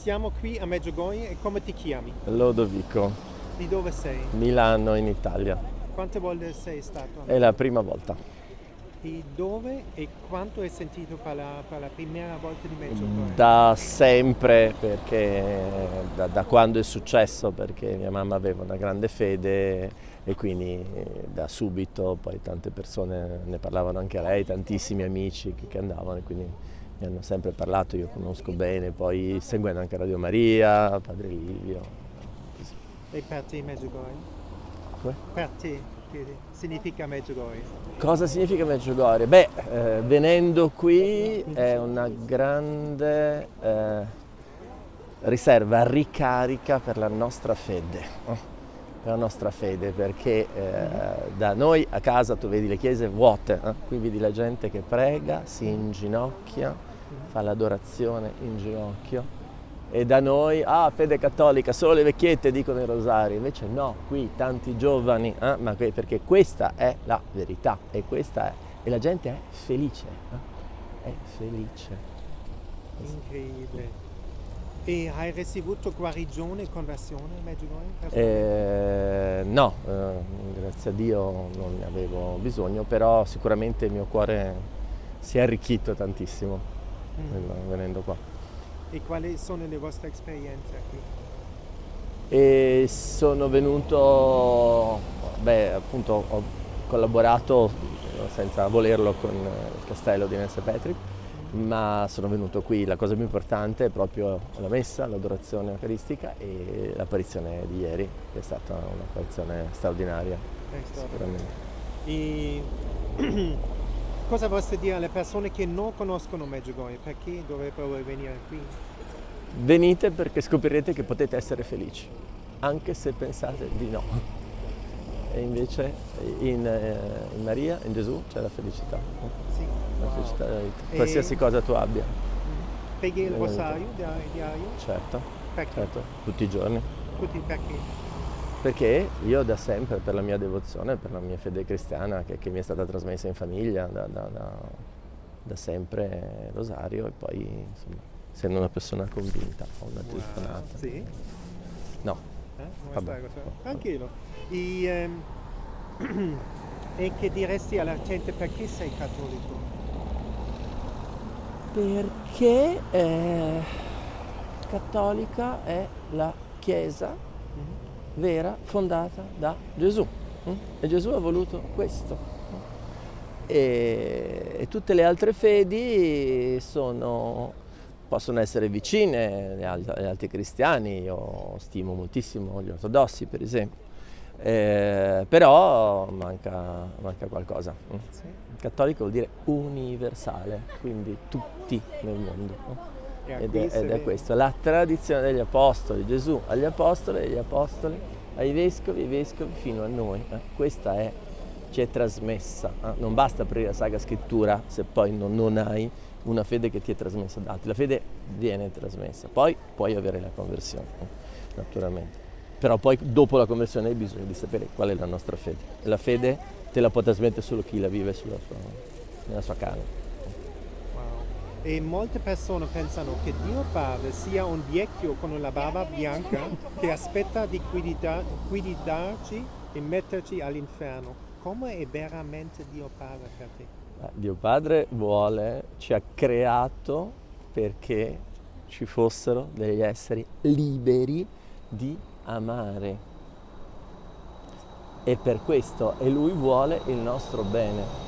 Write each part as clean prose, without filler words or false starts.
Siamo qui a Medjugorje e come ti chiami? Lodovico, Di dove sei? Milano in Italia. Quante volte sei stato a È la Medjugorje? prima volta. E dove e quanto hai sentito per la prima volta di Medjugorje? Da sempre, perché da quando è successo, perché mia mamma aveva una grande fede e quindi da subito poi tante persone ne parlavano anche a lei, tantissimi amici che andavano e quindi mi hanno sempre parlato, io conosco bene, poi seguendo anche Radio Maria, Padre Livio. Così. E per te Medjugorje? Come? Per te che significa Medjugorje? Cosa significa Medjugorje? Beh, venendo qui è una grande riserva, ricarica per la nostra fede, no? Per la nostra fede, perché da noi a casa tu vedi le chiese vuote, qui vedi la gente che prega, si inginocchia, fa l'adorazione in ginocchio. E da noi, fede cattolica, solo le vecchiette dicono i rosari, invece no, qui tanti giovani, perché questa è la verità e la gente è felice, è felice. Incredibile. E hai ricevuto guarigione e conversione a Medjugorje? No, grazie a Dio non ne avevo bisogno, però sicuramente il mio cuore si è arricchito tantissimo venendo qua. E quali sono le vostre esperienze qui? E sono venuto, appunto ho collaborato senza volerlo con il castello di St. Patrick, ma sono venuto qui, la cosa più importante è proprio la messa, l'adorazione eucaristica e l'apparizione di ieri, che è stata un'apparizione straordinaria, sicuramente. E cosa vorreste dire alle persone che non conoscono Medjugorje? Perché dovrebbero venire qui? Venite perché scoprirete che potete essere felici, anche se pensate di no. E invece in Maria, in Gesù, c'è la felicità. Sì. La felicità della vita. Qualsiasi cosa tu abbia. Preghi il rosario diario? Certo, Perché? certo, tutti i giorni. Tutti perché? Perché io da sempre, per la mia devozione, per la mia fede cristiana, che mi è stata trasmessa in famiglia, da sempre rosario e poi, insomma, essendo una persona convinta, ho una telefonata. Sì? No. Vabbè. Tranquillo. E che diresti alla gente perché sei cattolico? Perché cattolica è la Chiesa vera fondata da Gesù. E Gesù ha voluto questo. E tutte le altre fedi possono essere vicine agli altri cristiani, io stimo moltissimo gli ortodossi per esempio, però manca qualcosa. Sì. Cattolico vuol dire universale, quindi tutti nel mondo. Ed è questo, la tradizione degli apostoli, Gesù agli apostoli e gli apostoli ai vescovi e vescovi fino a noi. Questa ci è trasmessa, non basta aprire la Sacra Scrittura se poi non hai una fede che ti è trasmessa da altri. La fede viene trasmessa, poi puoi avere la conversione, naturalmente. Però poi dopo la conversione hai bisogno di sapere qual è la nostra fede. E la fede te la può trasmettere solo chi la vive nella sua carne. E molte persone pensano che Dio Padre sia un vecchio con la barba bianca che aspetta di guidarci e metterci all'inferno. Come è veramente Dio Padre per te? Dio Padre ci ha creato perché ci fossero degli esseri liberi di amare. E per questo, e Lui vuole il nostro bene.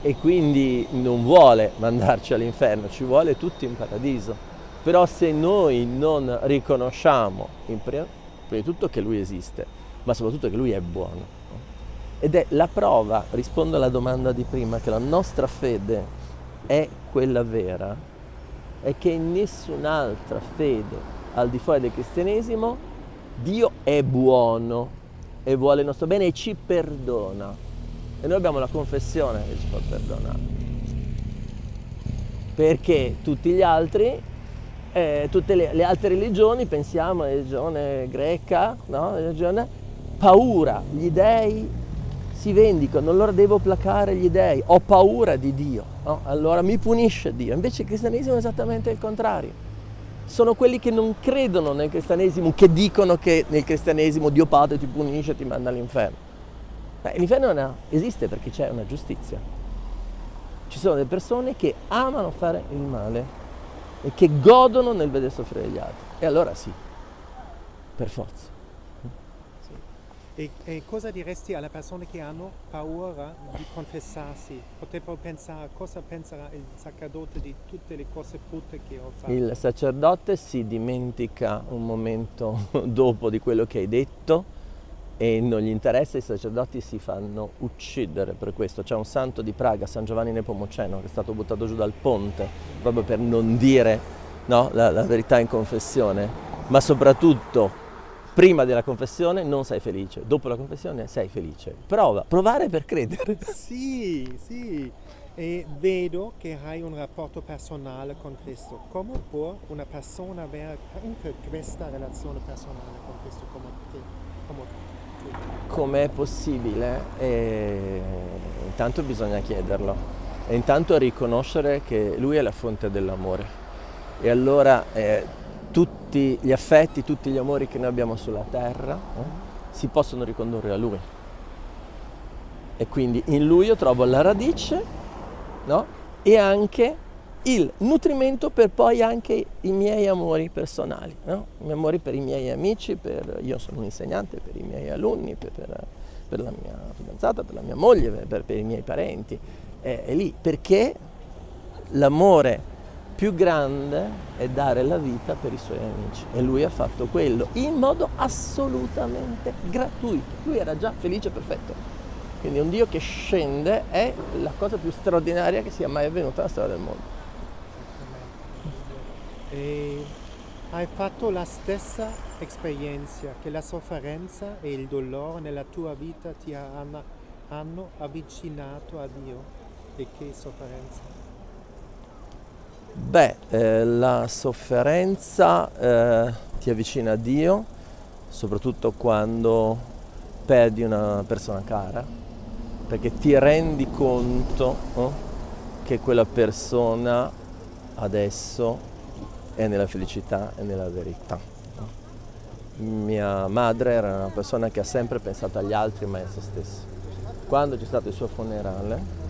E quindi non vuole mandarci all'inferno, ci vuole tutti in paradiso. Però se noi non riconosciamo, prima di tutto che Lui esiste, ma soprattutto che Lui è buono. Ed è la prova, rispondo alla domanda di prima, che la nostra fede è quella vera, è che in nessun'altra fede, al di fuori del cristianesimo, Dio è buono e vuole il nostro bene e ci perdona. E noi abbiamo la confessione che ci può perdonare. Perché tutti gli altri, tutte le altre religioni, pensiamo alla religione greca, no? La religione, paura, gli dei si vendicano, allora devo placare gli dei, ho paura di Dio, no? Allora mi punisce Dio. Invece il cristianesimo è esattamente il contrario. sono quelli che non credono nel cristianesimo, che dicono che nel cristianesimo Dio Padre ti punisce, ti manda all'inferno. L'inferno non esiste perché c'è una giustizia. Ci sono delle persone che amano fare il male e che godono nel vedere soffrire gli altri. E allora sì, per forza. E cosa diresti alle persone che hanno paura di confessarsi? Potevo pensare cosa penserà il sacerdote di tutte le cose brutte che ho fatto. Il sacerdote si dimentica un momento dopo di quello che hai detto e non gli interessa, i sacerdoti si fanno uccidere per questo. C'è un santo di Praga, San Giovanni Nepomuceno, che è stato buttato giù dal ponte proprio per non dire la verità in confessione, ma soprattutto prima della confessione non sei felice, dopo la confessione sei felice. Provare per credere. Sì, e vedo che hai un rapporto personale con Cristo. Come può una persona avere anche questa relazione personale con Cristo come te? Com'è possibile? Intanto bisogna chiederlo e intanto riconoscere che Lui è la fonte dell'amore e allora tutti gli affetti, tutti gli amori che noi abbiamo sulla terra si possono ricondurre a Lui e quindi in Lui io trovo la radice, no? E anche il nutrimento per poi anche i miei amori personali, no? I miei amori per i miei amici, io sono un insegnante, per i miei alunni, per la mia fidanzata, per la mia moglie, per i miei parenti, è lì, perché l'amore più grande è dare la vita per i suoi amici e lui ha fatto quello in modo assolutamente gratuito, lui era già felice e perfetto, quindi un Dio che scende è la cosa più straordinaria che sia mai avvenuta nella storia del mondo. E hai fatto la stessa esperienza che la sofferenza e il dolore nella tua vita ti hanno avvicinato a Dio? E che sofferenza? La sofferenza ti avvicina a Dio, soprattutto quando perdi una persona cara, perché ti rendi conto che quella persona adesso è nella felicità e nella verità. Mia madre era una persona che ha sempre pensato agli altri mai a se stessa. Quando c'è stato il suo funerale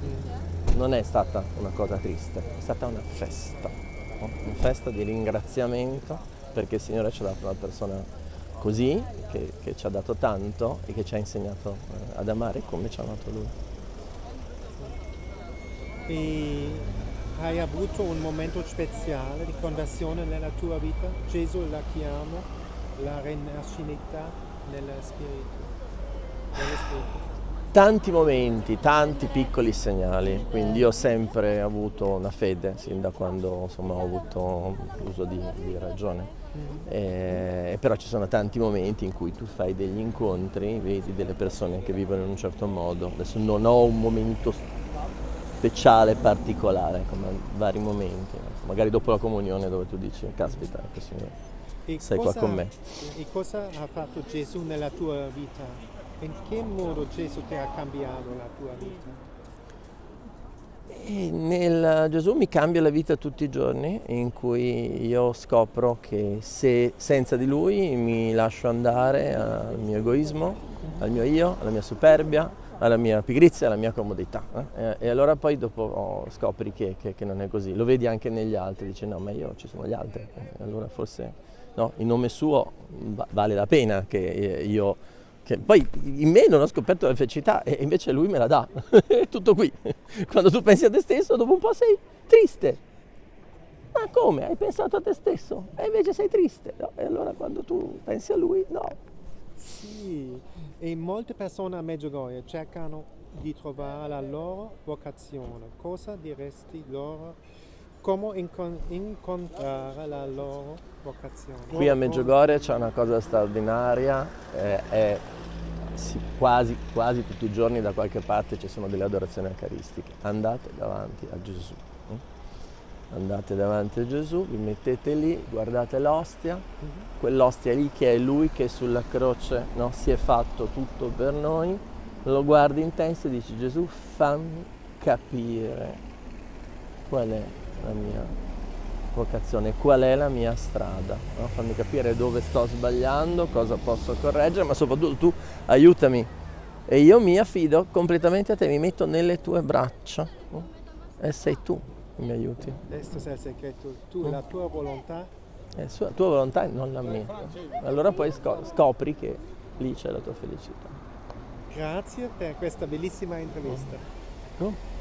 non è stata una cosa triste, è stata una festa di ringraziamento perché il Signore ci ha dato una persona così, che ci ha dato tanto e che ci ha insegnato ad amare come ci ha amato Lui. E hai avuto un momento speciale di conversione nella tua vita? Gesù la chiama la rinascita nello spirito. Tanti momenti, tanti piccoli segnali, quindi io ho sempre avuto una fede, sin da quando insomma, ho avuto l'uso di ragione. Però ci sono tanti momenti in cui tu fai degli incontri, vedi delle persone che vivono in un certo modo. Adesso non ho un momento speciale, particolare, come vari momenti, magari dopo la comunione dove tu dici, caspita, ecco Signore, sei qua con me. E cosa ha fatto Gesù nella tua vita? In che modo Gesù ti ha cambiato la tua vita? Gesù mi cambia la vita tutti i giorni, in cui io scopro che se senza di Lui mi lascio andare al mio egoismo, al mio io, alla mia superbia, alla mia pigrizia, alla mia comodità. E allora poi dopo scopri che non è così. Lo vedi anche negli altri, dici no, ma io ci sono gli altri. Allora forse no, in nome suo vale la pena che io... Che poi in me non ho scoperto la felicità e invece lui me la dà, è tutto qui. Quando tu pensi a te stesso dopo un po' sei triste. Ma come? Hai pensato a te stesso? E invece sei triste, no? E allora quando tu pensi a lui, no. Sì, e molte persone a Medjugorje cercano di trovare la loro vocazione. Cosa diresti loro? Come incontrare la loro vocazione? Qui a Medjugorje c'è una cosa straordinaria, quasi tutti i giorni da qualche parte ci sono delle adorazioni eucaristiche. Andate davanti a Gesù. Andate davanti a Gesù, vi mettete lì, guardate l'ostia, quell'ostia lì che è Lui che sulla croce si è fatto tutto per noi, lo guardi in testa e dici Gesù fammi capire qual è la mia vocazione, qual è la mia strada, no? Fammi capire dove sto sbagliando, cosa posso correggere, ma soprattutto tu aiutami e io mi affido completamente a te, mi metto nelle tue braccia, no? E sei tu che mi aiuti. Questo è il segreto, tu, la tua volontà. È la tua volontà e non la mia. Allora poi scopri che lì c'è la tua felicità. Grazie per questa bellissima intervista. No?